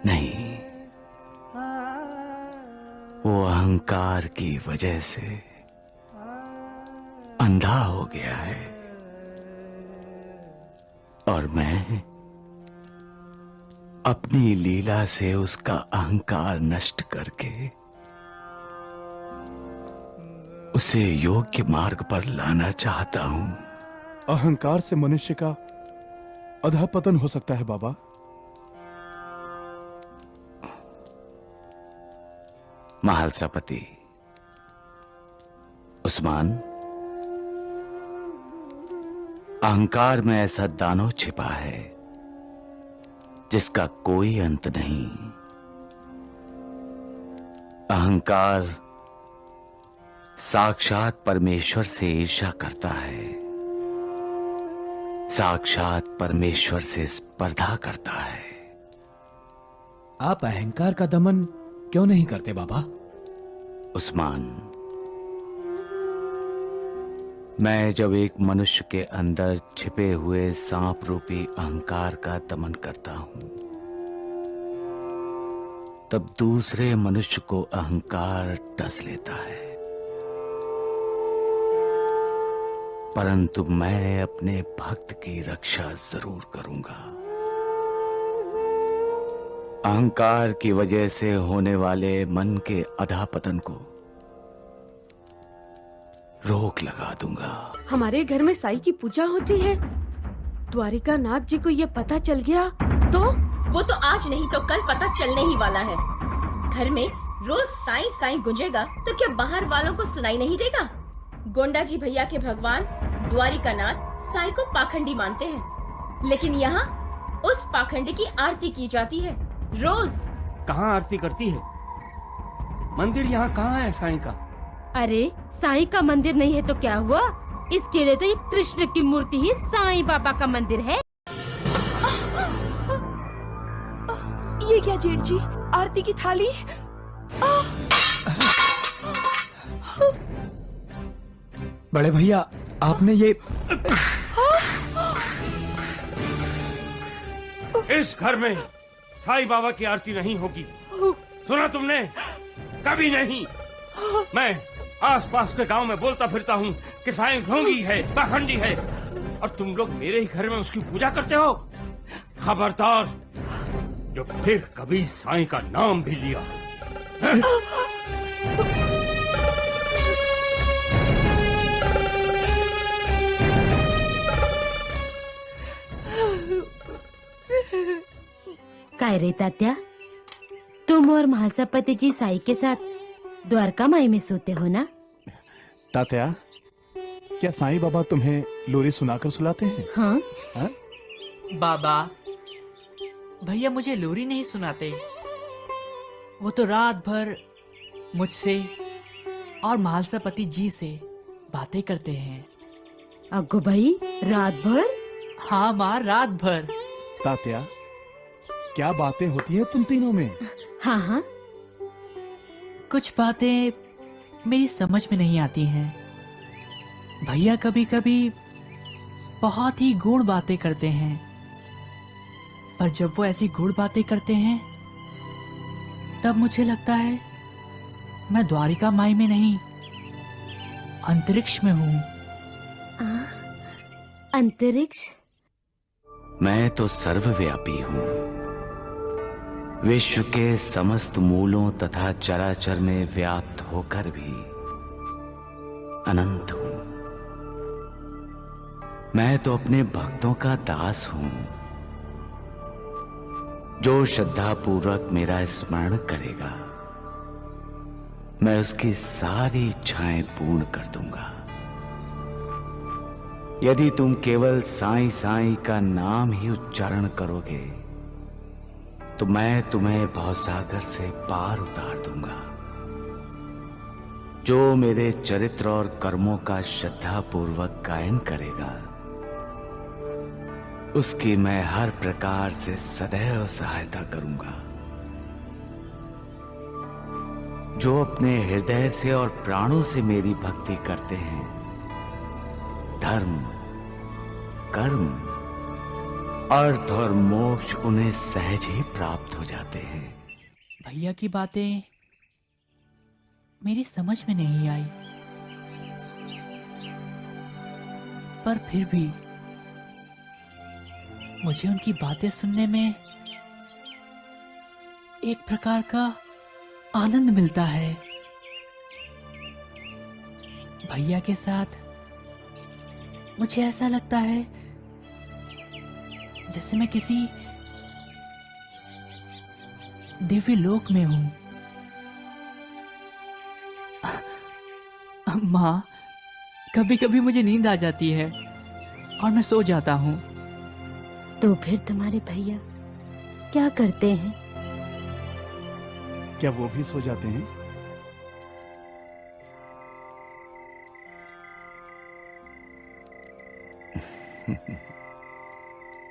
नहीं, वो अहंकार की वजह से अंधा हो गया है और मैं अपनी लीला से उसका अहंकार नष्ट करके उसे योग्य मार्ग पर लाना चाहता हूं। अहंकार से मनुष्य का अधःपतन हो सकता है बाबा। महालसापति उस्मान, अहंकार में ऐसा दानव छिपा है जिसका कोई अंत नहीं। अहंकार साक्षात परमेश्वर से ईर्ष्या करता है, साक्षात परमेश्वर से स्पर्धा करता है। आप अहंकार का दमन क्यों नहीं करते बाबा? उस्मान, मैं जब एक मनुष्य के अंदर छिपे हुए सांप रूपी अहंकार का दमन करता हूं, तब दूसरे मनुष्य को अहंकार डस लेता है। परंतु मैं अपने भक्त की रक्षा जरूर करूंगा। अहंकार की वजह से होने वाले मन के अधःपतन को रोक लगा दूंगा। हमारे घर में साईं की पूजा होती है। द्वारिका नाथ जी को ये पता चल गया तो? वो तो आज नहीं तो कल पता चलने ही वाला है। घर में रोज साईं साईं गूंजेगा तो क्या बाहर वालों को सुनाई नहीं देगा? गोंडा जी भैया के भगवान द्वारिका नाथ साईं को पाखंडी मानते हैं, लेकिन यहाँ उस पाखंडी की आरती की जाती है रोज। कहाँ आरती करती है? मंदिर यहाँ कहाँ है साईं का? अरे साईं का मंदिर नहीं है तो क्या हुआ? इसके लिए तो ये कृष्ण की मूर्ति ही साईं बाबा का मंदिर है। ये क्या जेठ जी, आरती की थाली? बड़े भैया, आपने ये इस घर में साईं बाबा की आरती नहीं होगी। सुना तुमने? कभी नहीं। मैं आसपास के गांव में बोलता फिरता हूँ कि साईं ढोंगी है, पाखंडी है, और तुम लोग मेरे ही घर में उसकी पूजा करते हो। खबरदार, जो फिर कभी साईं का नाम भी लिया। काय रे तात्या, तुम और महासापति जी साईं के साथ द्वारका माई में सोते हो ना? तात्या, क्या साईं बाबा तुम्हें लोरी सुनाकर सुलाते हैं? हाँ? हा? बाबा, भैया मुझे लोरी नहीं सुनाते। वो तो रात भर मुझसे और महालसापति जी से बातें करते हैं। अग्गो भाई, रात भर? हाँ माँ, रात भर। तात्या, क्या बातें होती हैं तुम तीनों में? हाँ हाँ, कुछ बातें मेरी समझ में नहीं आती हैं। भैया कभी कभी बहुत ही गूढ़ बातें करते हैं, पर जब वो ऐसी गूढ़ बातें करते हैं तब मुझे लगता है मैं द्वारिका माई में नहीं, अंतरिक्ष में हूँ। अंतरिक्ष? मैं तो सर्वव्यापी हूँ। विश्व के समस्त मूलों तथा चराचर में व्याप्त होकर भी अनंत हूँ। मैं तो अपने भक्तों का दास हूँ। जो श्रद्धा पूर्वक मेरा स्मरण करेगा, मैं उसकी सारी इच्छाएं पूर्ण कर दूंगा। यदि तुम केवल साईं साईं का नाम ही उच्चारण करोगे तो मैं तुम्हें भवसागर से पार उतार दूंगा। जो मेरे चरित्र और कर्मों का श्रद्धा पूर्वक गायन करेगा, उसकी मैं हर प्रकार से सदैव सहायता करूंगा। जो अपने हृदय से और प्राणों से मेरी भक्ति करते हैं, धर्म, कर्म, अर्थ और मोक्ष उन्हें सहज ही प्राप्त हो जाते हैं। भैया की बातें मेरी समझ में नहीं आई, पर फिर भी मुझे उनकी बातें सुनने में एक प्रकार का आनंद मिलता है। भैया के साथ मुझे ऐसा लगता है जैसे मैं किसी दिव्य लोक में हूं। माँ, कभी कभी मुझे नींद आ जाती है और मैं सो जाता हूँ। तो फिर तुम्हारे भैया क्या करते हैं? क्या वो भी सो जाते हैं?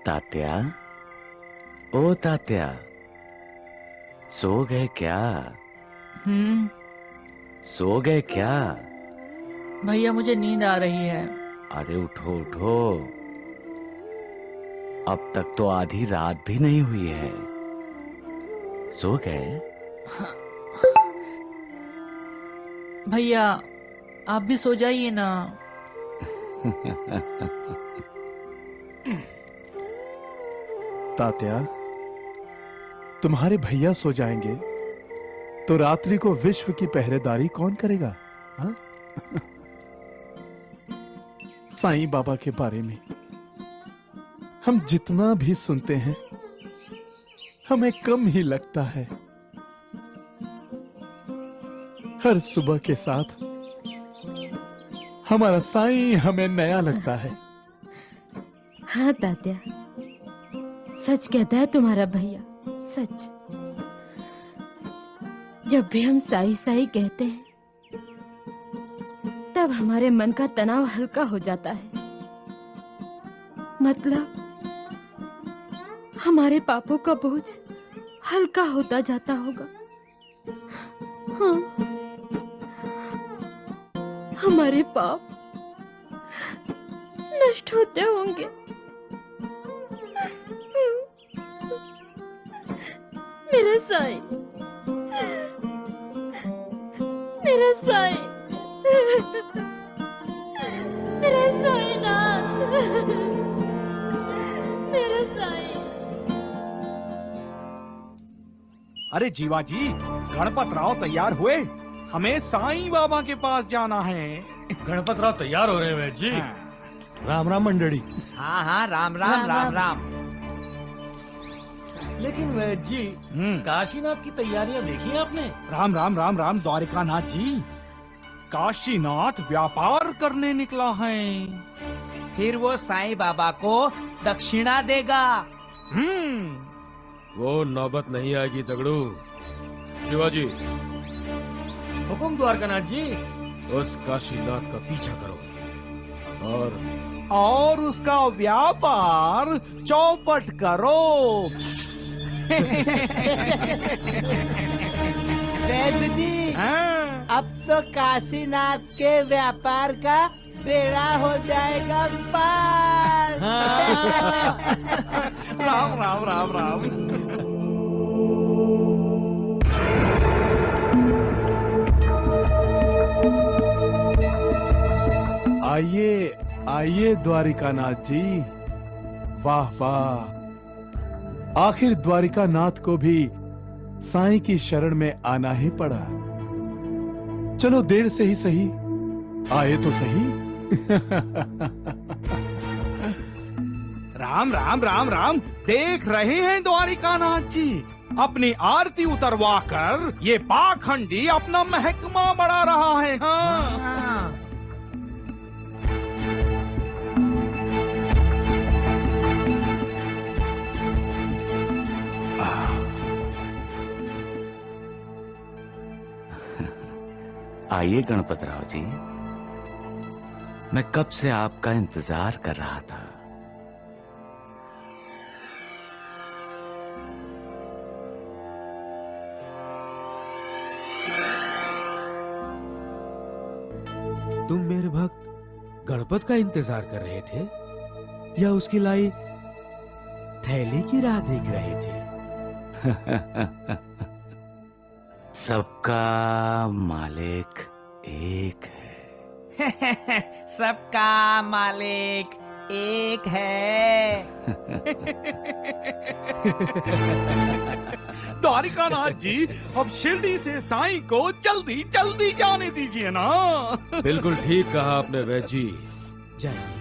तात्या, ओ तात्या, सो गए क्या? सो गए क्या? भैया, मुझे नींद आ रही है। अरे उठो उठो, अब तक तो आधी रात भी नहीं हुई है। सो गए? भैया, आप भी सो जाइए ना। तात्या, तुम्हारे भैया सो जाएंगे तो रात्रि को विश्व की पहरेदारी कौन करेगा? हाँ? साईं बाबा के बारे में हम जितना भी सुनते हैं हमें कम ही लगता है। हर सुबह के साथ हमारा साईं हमें नया लगता है। हाँ तात्या, सच कहता है तुम्हारा भैया, सच। जब भी हम साई साई कहते हैं तब हमारे मन का तनाव हल्का हो जाता है। मतलब हमारे पापों का बोझ हल्का होता जाता होगा। हाँ, हमारे पाप नष्ट होते होंगे। मेरा साईं, मेरा साईं, मेरा साईं नाथ, मेरा साईं। अरे जीवा जी, गणपत राव तैयार हुए? हमें साईं बाबा के पास जाना है। गणपत राव तैयार हो रहे हैं वैद्य जी। राम राम मंडली। हाँ हाँ, राम राम राम राम। लेकिन वैद्य जी, काशीनाथ की तैयारियां देखी आपने? राम राम राम राम द्वारिकानाथ जी। काशीनाथ व्यापार करने निकला है। फिर वो साईं बाबा को दक्षिणा देगा। वो नौबत नहीं आएगी तगड़ू। शिवाजी, हुकुम द्वारकानाथ जी। उस काशीनाथ का पीछा करो और उसका व्यापार चौपट करो। वैद्य जी, अब तो काशीनाथ के व्यापार का बेड़ा हो जाएगा पार। राम राम राम राम। आइए आइए द्वारिकानाथ जी, वाह वाह। आखिर द्वारिकानाथ को भी साईं की शरण में आना ही पड़ा। चलो देर से ही सही, आए तो सही। राम राम राम राम। देख रहे हैं द्वारिकानाथ जी, अपनी आरती उतरवा कर ये पाखंडी अपना महकमा बढ़ा रहा है। हाँ। आइए गणपत राव जी, मैं कब से आपका इंतजार कर रहा था। तुम मेरे भक्त गणपत का इंतजार कर रहे थे या उसकी लाई थैली की राह देख रहे थे। सबका मालिक एक है। सबका मालिक एक है। द्वारिकानाथ जी, अब शिरडी से साईं को जल्दी जल्दी जाने दीजिए ना। बिल्कुल ठीक कहा आपने वैद्य जी। जाइए,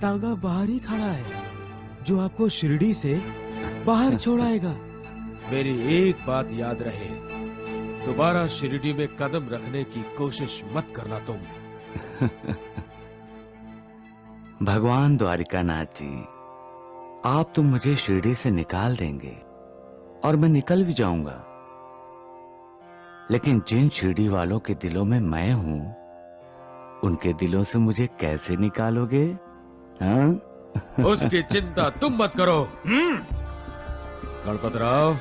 तांगा बाहर ही खड़ा है जो आपको शिरडी से बाहर छोड़ाएगा। मेरी एक बात याद रहे, दोबारा शिरडी में कदम रखने की कोशिश मत करना तुम। भगवान द्वारिकानाथ जी, आप तो मुझे शिरडी से निकाल देंगे और मैं निकल भी जाऊंगा, लेकिन जिन शिरडी वालों के दिलों में मैं हूं, उनके दिलों से मुझे कैसे निकालोगे? हाँ? उसकी चिंता तुम मत करो गणपतराव।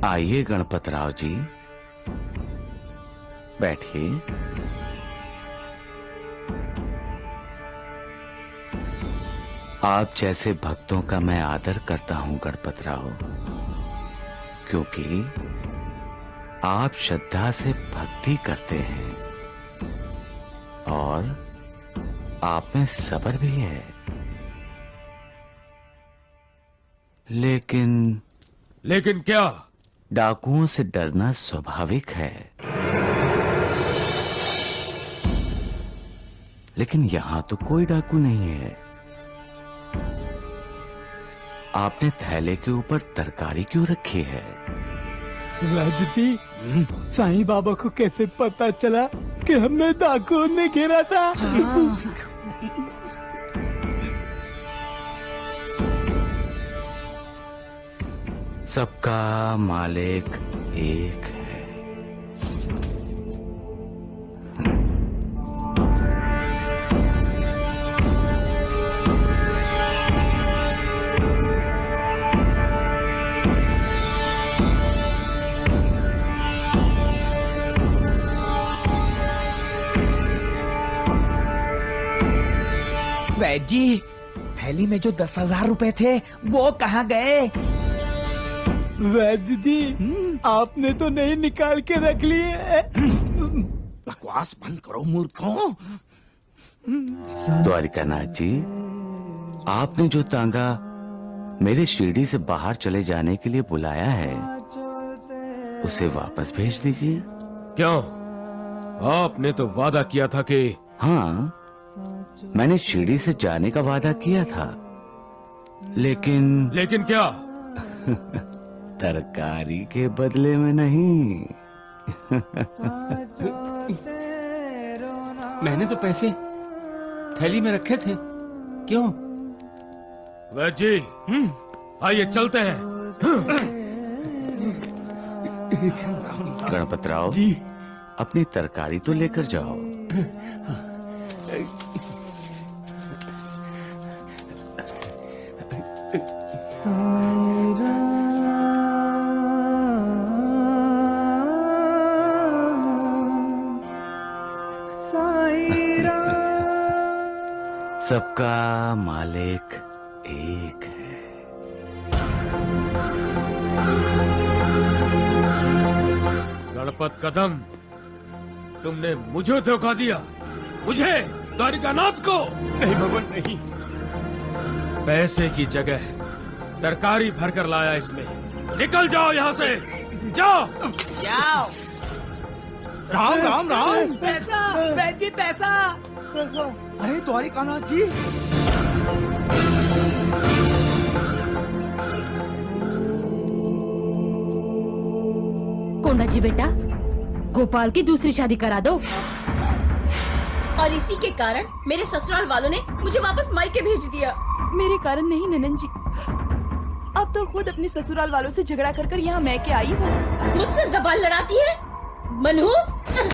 आइए गणपतराव जी, बैठिए। आप जैसे भक्तों का मैं आदर करता हूं गणपतराव, क्योंकि आप श्रद्धा से भक्ति करते हैं और आप में सब्र भी है। लेकिन क्या? डाकुओं से डरना स्वाभाविक है, लेकिन यहां तो कोई डाकू नहीं है। आपने थैले के ऊपर तरकारी क्यों रखी है? वैद्य जी, साईं बाबा को कैसे पता चला कि हमने डाकुओं ने घेरा था? सबका मालिक एक है। वैद्य जी, थैली में जो 10,000 रुपए थे वो कहाँ गए? वैद्य जी, आपने तो नहीं निकाल के रख लिए। बकवास बंद करो मूर्खों। द्वारिकानाथ जी, आपने जो तांगा मेरे शिरडी से बाहर चले जाने के लिए बुलाया है, उसे वापस भेज दीजिए। क्यों? आपने तो वादा किया था कि... हाँ, मैंने शिरडी से जाने का वादा किया था, लेकिन क्या? तरकारी के बदले में नहीं। मैंने तो पैसे थैली में रखे थे। क्यों? वैद्य जी, आइए चलते हैं। गणपतराव जी, अपनी तरकारी तो लेकर जाओ। सबका मालिक एक है। गणपत कदम, तुमने मुझे धोखा दिया, मुझे, द्वारिकानाथ को। नहीं भगवान, नहीं। पैसे की जगह तरकारी भरकर लाया इसमें। निकल जाओ यहाँ से, जाओ। जाओ। राम राम राम। पैसा, वैद्य जी, पैसा। अरे द्वारिकानाथ जी, कोंडा जी बेटा, गोपाल की दूसरी शादी करा दो। और इसी के कारण मेरे ससुराल वालों ने मुझे वापस मायके भेज दिया। मेरे कारण नहीं ननन जी, अब तो खुद अपने ससुराल वालों से झगड़ा कर यहाँ मैं के आई हूँ। मुझसे जबान लड़ाती है मनहूस।